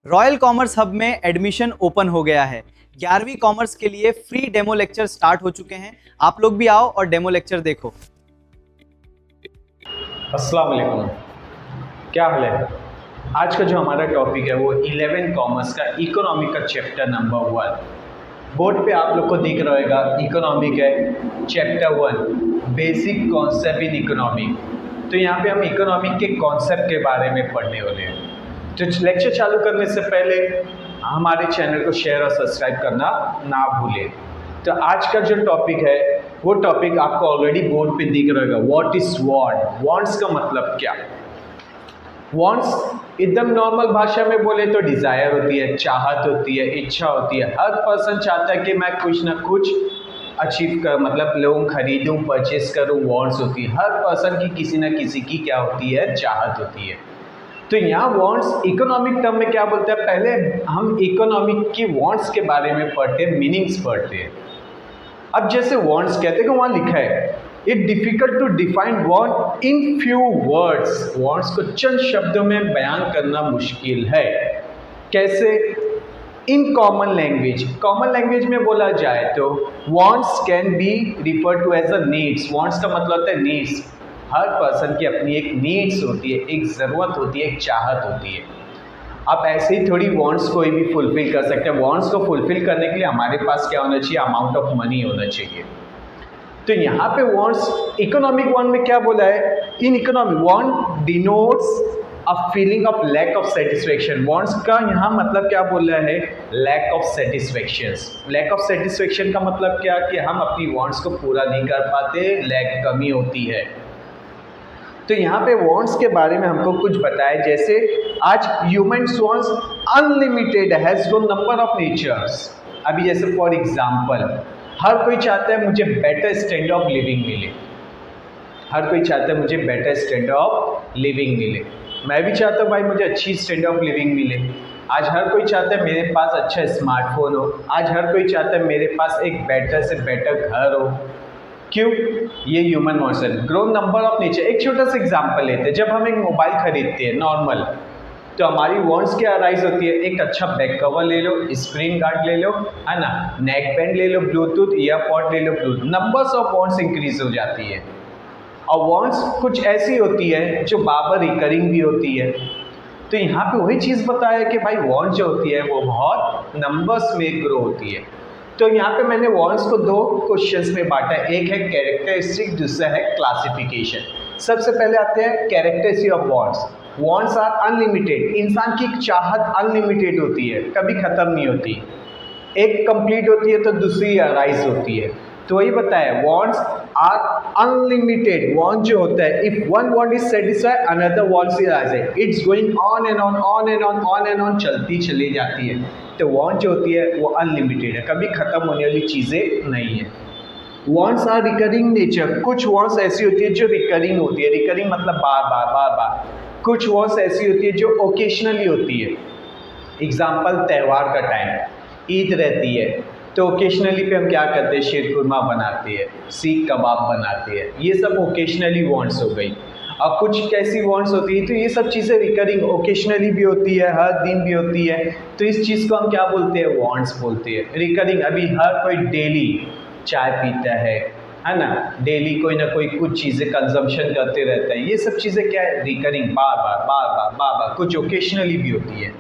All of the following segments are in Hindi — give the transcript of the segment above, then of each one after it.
रॉयल कॉमर्स हब में एडमिशन ओपन हो गया है। 11वीं कॉमर्स के लिए फ्री डेमो लेक्चर स्टार्ट हो चुके हैं। आप लोग भी आओ और डेमो लेक्चर देखो। अस्सलाम वालेकुम, क्या हाल है। आज का जो हमारा टॉपिक है वो 11 कॉमर्स का इकोनॉमी का चैप्टर नंबर 1। बोर्ड पे आप लोग को दिख रहा होगा इकोनॉमिक है chapter 1 basic concept in economic. तो यहाँ पे हम इकोनॉमिक के कॉन्सेप्ट के बारे में पढ़ने वाले हैं। तो लेक्चर चालू करने से पहले हमारे चैनल को शेयर और सब्सक्राइब करना ना भूलें। तो आज का जो टॉपिक है वो टॉपिक आपको ऑलरेडी बोर्ड पे दिख रहा होगा। व्हाट इज वांट, वांट्स का मतलब क्या। वांट्स एकदम नॉर्मल भाषा में बोले तो डिजायर होती है, चाहत होती है, इच्छा होती है। हर पर्सन चाहता है कि मैं कुछ ना कुछ अचीव कर, मतलब लूँ, खरीदूँ, परचेस करूँ। वांट्स होती है हर पर्सन की, किसी ना किसी की क्या होती है, चाहत होती है। तो यहाँ वांट्स इकोनॉमिक टर्म में क्या बोलते हैं, पहले हम इकोनॉमिक की वांट्स के बारे में पढ़ते हैं, मीनिंग्स पढ़ते हैं। अब जैसे वांट्स कहते हैं कि वहाँ लिखा है it difficult to define want in few words. Wants को चंद शब्दों में बयान करना मुश्किल है। कैसे? In common language, common language में बोला जाए तो wants can be refer to as a needs. Wants का मतलब होता है नीड्स। हर पर्सन की अपनी एक नीड्स होती है, एक ज़रूरत होती है, एक चाहत होती है। आप ऐसे ही थोड़ी वांट्स कोई भी फुलफिल कर सकते हैं। वांट्स को फुलफिल करने के लिए हमारे पास क्या होना चाहिए, अमाउंट ऑफ मनी होना चाहिए। तो यहाँ पे वांट्स इकोनॉमिक वन में क्या बोला है, in economic want denotes a feeling of lack of satisfaction. Wants का यहाँ मतलब क्या बोल रहा है, lack of satisfaction. Lack of satisfaction का मतलब क्या कि हम अपनी वांट्स को पूरा नहीं कर पाते, लैक कमी होती है। तो यहाँ पे वांट्स के बारे में हमको कुछ बताया, जैसे आज humans wants unlimited has no number of natures. अभी जैसे फॉर एग्जांपल हर कोई चाहता है मुझे बेटर स्टैंडर्ड ऑफ लिविंग मिले। हर कोई चाहता है मुझे बेटर स्टैंडर्ड ऑफ लिविंग मिले। मैं भी चाहता हूँ भाई मुझे अच्छी स्टैंडर्ड ऑफ लिविंग मिले। आज हर कोई चाहता है मेरे पास अच्छा स्मार्टफोन हो। आज हर कोई चाहता है मेरे पास एक बेटर से बेटर घर हो। क्यों? ये ह्यूमन वांट्स है। Grow number of nature. एक छोटा सा एग्जांपल लेते हैं, जब हम एक मोबाइल खरीदते हैं नॉर्मल, तो हमारी वांट्स क्या अराइज होती है, एक अच्छा बैक कवर ले लो, स्क्रीन गार्ड ले लो, है ना, नेक बैंड ले लो, ब्लूटूथ ईयरपॉड ले लो, Bluetooth. Numbers of wants increase हो जाती है। और वांट्स कुछ ऐसी होती है जो बार बार रिकरिंग भी होती है। तो यहाँ पे वही चीज़ बताया कि भाई वांट जो होती है वो बहुत नंबर्स में ग्रो होती है। तो यहाँ पे मैंने वांट्स को दो क्वेश्चंस में बांटा है, एक है कैरेक्टरिस्टिक, दूसरा है क्लासिफिकेशन। सबसे पहले आते हैं characteristic of wants. Wants are unlimited. इंसान की चाहत अनलिमिटेड होती है, कभी ख़त्म नहीं होती। एक कंप्लीट होती है तो दूसरी अराइज होती है। तो वही बताया वांट्स आर अनलिमिटेड। वांट जो होता है, if one want is satisfied another wants is arise. It's going on and on, on and on, on and on, चलती चली जाती है। तो वांट जो होती है वो अनलिमिटेड है, कभी खत्म होने वाली चीज़ें नहीं है। Wants are recurring nature. कुछ वांट्स ऐसी होती है जो रिकरिंग होती है। रिकरिंग मतलब बार बार बार बार। कुछ वांट्स ऐसी होती है जो ओकेशनली होती है। एग्जाम्पल त्यौहार का टाइम, ईद रहती है तो ओकेशनली पे हम क्या करते हैं, शीर कुरमा बनाते हैं, सीख कबाब बनाते हैं। ये सब ओकेशनली वांट्स हो गई। और कुछ कैसी वांट्स होती है, तो ये सब चीज़ें रिकरिंग ओकेशनली भी होती है, हर दिन भी होती है। तो इस चीज़ को हम क्या बोलते हैं, वांट्स बोलते हैं। रिकरिंग, अभी हर कोई डेली चाय पीता है ना, डेली कोई ना कोई कुछ चीज़ें कंजम्पशन करते रहता है। ये सब चीज़ें क्या है, रिकरिंग, बार बार बार बार बार बार। कुछ ओकेशनली भी होती है।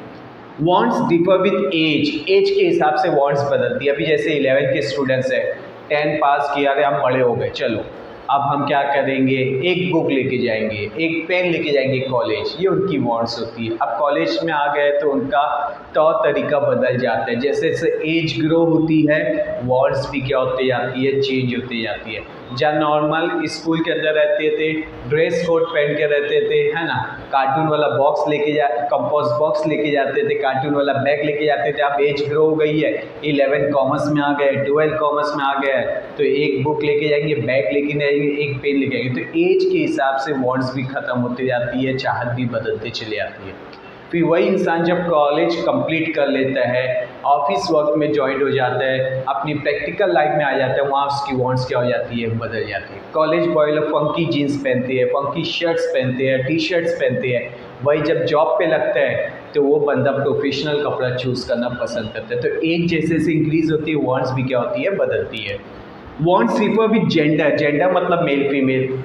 Wants differ with age. Age के हिसाब से वांट्स बदलती है। अभी जैसे 11th के स्टूडेंट्स हैं, 10 पास किया, अरे हम बड़े हो गए, चलो अब हम क्या करेंगे, एक बुक लेके जाएंगे, एक पेन लेके जाएंगे कॉलेज। ये उनकी वांट्स होती है। अब कॉलेज में आ गए तो उनका तौर तरीका बदल जाता है। जैसे जैसे एज ग्रो होती है वांट्स भी क्या होती जाती है, चेंज होती जाती है। जहाँ नॉर्मल स्कूल के अंदर रहते थे, ड्रेस कोड पहन के रहते थे, है ना, कार्टून वाला बॉक्स लेके कंपोस्ट बॉक्स लेके जाते थे, कार्टून वाला बैग लेके जाते थे। अब एज ग्रो हो गई है, 11 कॉमर्स में आ गए, 12 कॉमर्स में आ गए, तो एक बुक लेके जाएंगे, बैग लेके जाएंगे, एक पेन लेके आएंगे। तो एज के हिसाब से वांट्स भी ख़त्म होती जाती है, चाहत भी बदलते चली जाती है। फिर वही इंसान जब कॉलेज कंप्लीट कर लेता है, ऑफिस वर्क में ज्वाइन हो जाता है, अपनी प्रैक्टिकल लाइफ में आ जाता है, वहाँ उसकी वांट्स क्या हो जाती है, बदल जाती है। कॉलेज बॉय लोग फंकी जीन्स पहनते हैं, फंकी शर्ट्स पहनते हैं, टी शर्ट्स पहनते हैं। वही जब जॉब पे लगता है तो वो बंदा प्रोफेशनल कपड़ा चूज़ करना पसंद करता है। तो एज जैसे जैसे इंक्रीज़ होती है वांट्स भी क्या होती है, बदलती है। Wants refer with gender, gender मतलब मेल फीमेल।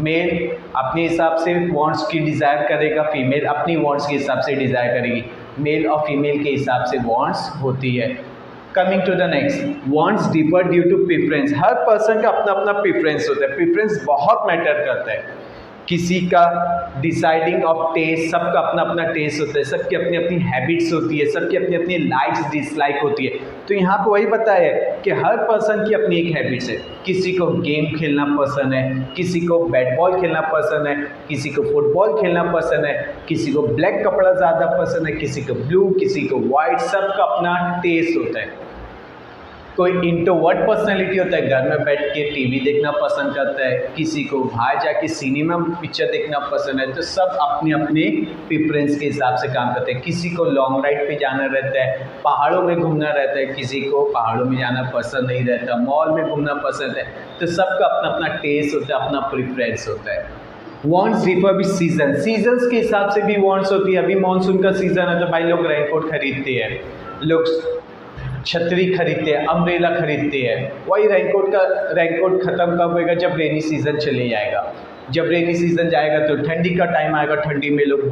मेल अपने हिसाब से वांट्स की डिज़ायर करेगा, फीमेल अपनी वांट्स के हिसाब से डिज़ायर करेगी। मेल और फीमेल के हिसाब से वांट्स होती है। Coming to the next, wants differ due to preference. हर पर्सन का अपना अपना प्रेफरेंस होता है, प्रेफरेंस बहुत मैटर करता है। किसी का डिसाइडिंग ऑफ टेस्ट, सबका अपना अपना टेस्ट होता है, सबकी अपनी अपनी हैबिट्स होती है, सबकी अपनी अपनी लाइक्स डिसलाइक होती है। तो यहाँ पे वही बताया है कि हर पर्सन की अपनी एक हैबिट्स है। किसी को गेम खेलना पसंद है, किसी को बैट बॉल खेलना पसंद है, किसी को फुटबॉल खेलना पसंद है, किसी को ब्लैक कपड़ा ज़्यादा पसंद है, किसी को ब्लू, किसी को वाइट, सबका अपना टेस्ट होता है। कोई इंट्रोवर्ट पर्सनैलिटी होता है, घर में बैठ के टीवी देखना पसंद करता है, किसी को बाहर जाके सिनेमा पिक्चर देखना पसंद है। तो सब अपने अपने प्रेफरेंस के हिसाब से काम करते हैं। किसी को लॉन्ग राइड पे जाना रहता है, पहाड़ों में घूमना रहता है, किसी को पहाड़ों में जाना पसंद नहीं रहता, मॉल में घूमना पसंद है। तो सबका अपना अपना टेस्ट होता है, अपना प्रेफरेंस होता है। Wants differ with season, seasons के हिसाब से भी वांट्स होती है। अभी मानसून का सीज़न है तो भाई लोग रेनकोट खरीदते हैं, लोग छतरी खरीदते हैं, अम्ब्रेला खरीदते हैं। वही रेनकोट ख़त्म कब होएगा, जब रेनी सीज़न चले जाएगा। जब रेनी सीज़न जाएगा तो ठंडी का टाइम आएगा, ठंडी में लोग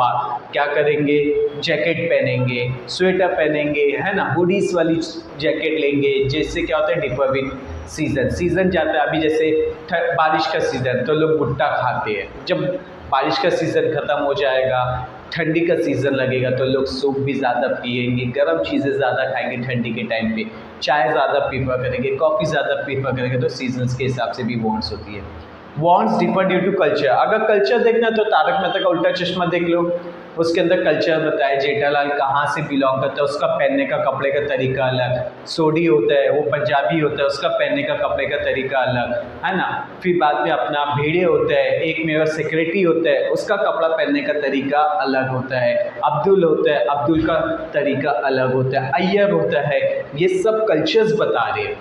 क्या करेंगे, जैकेट पहनेंगे, स्वेटर पहनेंगे, है ना, हुडीज़ वाली जैकेट लेंगे, जिससे क्या होता है डिफर विद सीज़न। सीज़न जाता है, अभी जैसे बारिश का सीज़न तो लोग भुट्टा खाते हैं। जब बारिश का सीज़न ख़त्म हो जाएगा, ठंडी का सीज़न लगेगा तो लोग सूप भी ज़्यादा पिएंगे, गर्म चीज़ें ज़्यादा खाएंगे, ठंडी के टाइम पे चाय ज़्यादा प्रीफर करेंगे, कॉफ़ी ज़्यादा प्रीफर करेंगे। तो सीजन्स के हिसाब से भी वांट्स होती है। Wants differ due to culture. Culture कल्चर देखना तो तारक मेहता का उल्टा चश्मा देख लो, उसके अंदर कल्चर बताया, जेठालाल कहाँ से बिलोंग करता है, उसका पहनने का कपड़े का तरीका अलग। सोडी होता है, वो पंजाबी होता है, उसका पहनने का कपड़े का तरीका अलग, है ना। फिर बाद में अपना भेड़े होता है, एक मेयर सेक्रेटरी होता है, उसका कपड़ा पहनने का तरीका अलग होता है। अब्दुल होता है, अब्दुल का तरीका अलग होता है। अय्यर होता है। ये सब कल्चर्स बता रहे हैं।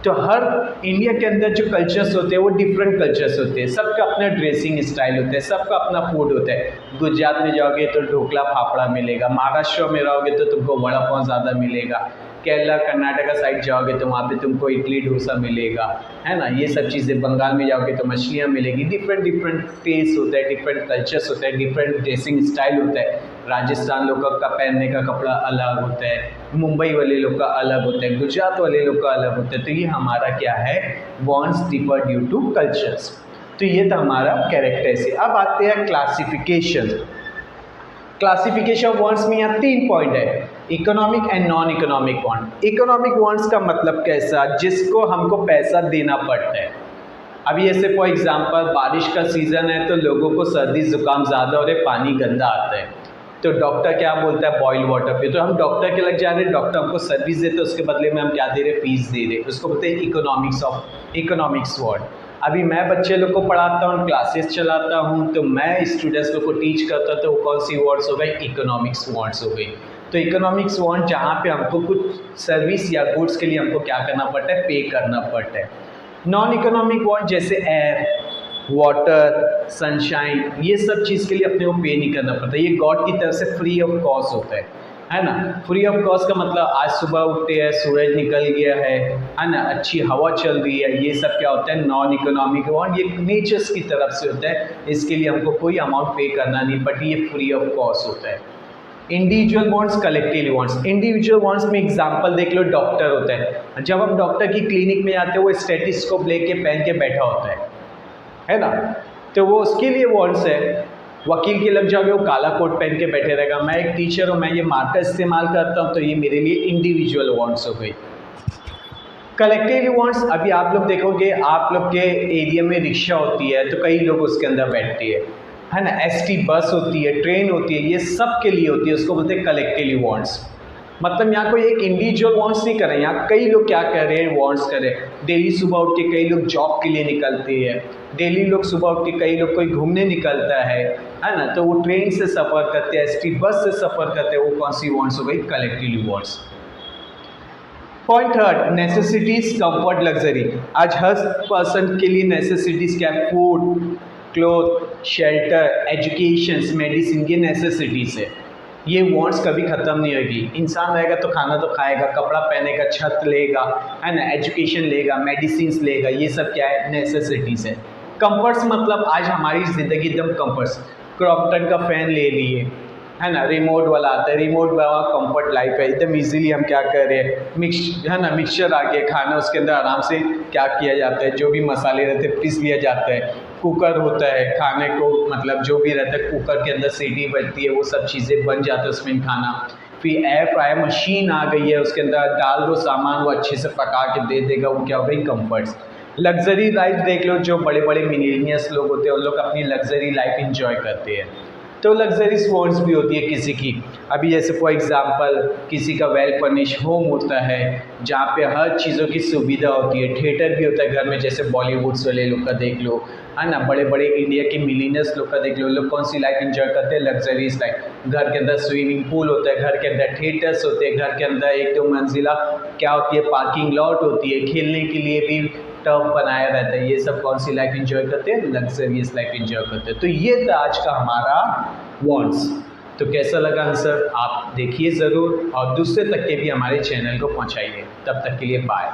तो हर इंडिया के अंदर जो कल्चर्स होते हैं वो डिफरेंट कल्चर्स होते हैं, सबका अपना ड्रेसिंग स्टाइल होता है, सबका अपना फूड होता है। गुजरात में जाओगे तो ढोकला फाफड़ा मिलेगा, महाराष्ट्र में रहोगे तो तुमको वड़ा पाव ज़्यादा मिलेगा, केरला कर्नाटका साइड जाओगे तो वहाँ पे तुमको इडली डोसा मिलेगा, है ना। ये सब चीज़ें, बंगाल में जाओगे तो मछलियाँ मिलेगी। डिफरेंट डिफरेंट टेस्ट होता है, डिफरेंट कल्चर्स होता है, डिफरेंट ड्रेसिंग स्टाइल होता है। राजस्थान लोगों का पहनने का कपड़ा अलग होता है, मुंबई वाले लोग का अलग होता है, गुजरात वाले लोग का अलग होता है। तो ये हमारा क्या है, wants differ due to cultures. तो ये था हमारा कैरेक्टरिस्टिक। अब आते हैं क्लासिफिकेशन। क्लासिफिकेशन ऑफ वांट्स में यहाँ 3 पॉइंट है, economic and non economic want. Economic wants का मतलब कैसा, जिसको हमको पैसा देना पड़ता है। अभी ऐसे फॉर एग्जांपल बारिश का सीज़न है तो लोगों को सर्दी ज़ुकाम ज़्यादा हो रहा है, पानी गंदा आता है, तो डॉक्टर क्या बोलता है, बॉइल वाटर पे। तो हम डॉक्टर के लग जा रहे हैं, डॉक्टर हमको सर्विस देते हैं, उसके बदले में हम क्या दे रहे हैं, फीस दे रहे हैं। उसको बोलते हैं इकोनॉमिक्स वर्ड। अभी मैं बच्चे लोग को पढ़ाता हूँ, क्लासेस चलाता हूँ, तो मैं स्टूडेंट्स लोग को टीच करता हूँ, तो वो कौन सी वर्ड्स हो गई, इकोनॉमिक्स वर्ड्स हो गई। तो इकोनॉमिक्स वर्ड जहाँ पे हमको कुछ सर्विस या गुड्स के लिए हमको क्या करना पड़ता है, पे करना पड़ता है। नॉन इकोनॉमिक वर्ड जैसे एयर, वाटर, सनशाइन, ये सब चीज़ के लिए अपने को पे नहीं करना पड़ता। ये गॉड की तरफ से फ्री ऑफ कॉस्ट होता है ना। फ्री ऑफ कॉस्ट का मतलब आज सुबह उठते हैं, सूरज निकल गया है ना, अच्छी हवा चल रही है, ये सब क्या होता है, नॉन इकोनॉमिक वांट। ये नेचर्स की तरफ से होता है, इसके लिए हमको कोई अमाउंट पे करना नहीं, बट ये फ्री ऑफ कॉस्ट होता है। Individual wants, collective wants. Individual wants में एग्जांपल देख लो, डॉक्टर होता है, जब हम डॉक्टर की क्लिनिक में जाते हैं वो स्टेथोस्कोप लेके पहन के बैठा होता है ना, तो वो उसके लिए वांट्स है। वकील के लग जाओगे, वो काला कोट पहन के बैठे रहेगा। मैं एक टीचर हूँ, मैं ये मार्कर इस्तेमाल करता हूँ, तो ये मेरे लिए इंडिविजुअल वांट्स हो गई। कलेक्टिव वांट्स, अभी आप लोग देखोगे, आप लोग के एरिया में रिक्शा होती है तो कई लोग उसके अंदर बैठते हैं, है ना। एसटी बस होती है, ट्रेन होती है, ये सब के लिए होती है, उसको बोलते हैं कलेक्टिव वांट्स। मतलब यहाँ कोई एक इंडिविजुअल वांट्स नहीं कर रहे हैं, यहाँ कई लोग क्या कर रहे हैं, वांट्स कर रहे हैं। डेली सुबह उठ के कई लोग जॉब के लिए निकलते हैं, डेली लोग सुबह उठ के कई लोग कोई घूमने निकलता है ना, तो वो ट्रेन से सफ़र करते हैं, एसटी बस से सफ़र करते हैं, वो कौन सी वांट्स हो गई, collective wants. Point third, necessities, comfort, luxury. आज हर पर्सन के लिए नेसेसिटीज़ क्या है, food, cloth, shelter, education, medicine, ये नेसेसिटीज़ है। ये वांट्स कभी ख़त्म नहीं होगी। इंसान रहेगा तो खाना तो खाएगा, कपड़ा पहनेगा, छत लेगा, है ना, एजुकेशन लेगा, मेडिसिन्स लेगा, ये सब क्या है, नेसेसिटीज़ है। कंफर्ट्स मतलब आज हमारी ज़िंदगी एकदम कंफर्ट्स, क्रॉम्पटन का फ़ैन ले लिए, है ना, रिमोट वाला आता है, रिमोट वाला कंफर्ट लाइफ है, एकदम इजीली हम क्या कर रहे हैं, है ना, मिक्सचर आ गया, खाना उसके अंदर आराम से क्या किया जाता है, जो भी मसाले रहते हैं पीस लिया जाता है, कुकर होता है, खाने को मतलब जो भी रहता है कुकर के अंदर सीटी बजती है, वो सब चीज़ें बन जाता है उसमें खाना। फिर एयर फ्रायर मशीन आ गई है, उसके अंदर डाल दो सामान, वो अच्छे से पका के दे देगा, वो क्या हो गई, कंफर्ट्स। लग्जरी लाइफ देख लो, जो बड़े बड़े मिलेनियर्स लोग होते हैं उन लोग अपनी लग्जरी लाइफ इंजॉय करते हैं। तो लग्जरीज वांट्स भी होती है किसी की, अभी जैसे फॉर एग्जांपल किसी का वेल फर्निश होम होता है जहाँ पे हर चीज़ों की सुविधा होती है, थिएटर भी होता है घर में, जैसे बॉलीवुड्स वाले लोग का देख लो, है ना, बड़े बड़े इंडिया के मिलीनियर्स लोग का देख लो, लोग कौन सी लाइफ एंजॉय करते हैं, लग्जरीज लाइफ। घर के अंदर स्विमिंग पूल होता है, घर के अंदर थिएटर्स होते हैं, घर के अंदर 1-2 मंजिला क्या होती है, पार्किंग लॉट होती है, खेलने के लिए भी टर्फ बनाया रहता है। ये सब कौन सी लाइफ एंजॉय करते हैं, लग्जरियस लाइफ एंजॉय करते हैं। तो ये था आज का हमारा वांट्स। तो कैसा लगा आंसर, आप देखिए ज़रूर और दूसरे तक के भी हमारे चैनल को पहुंचाइए। तब तक के लिए बाय।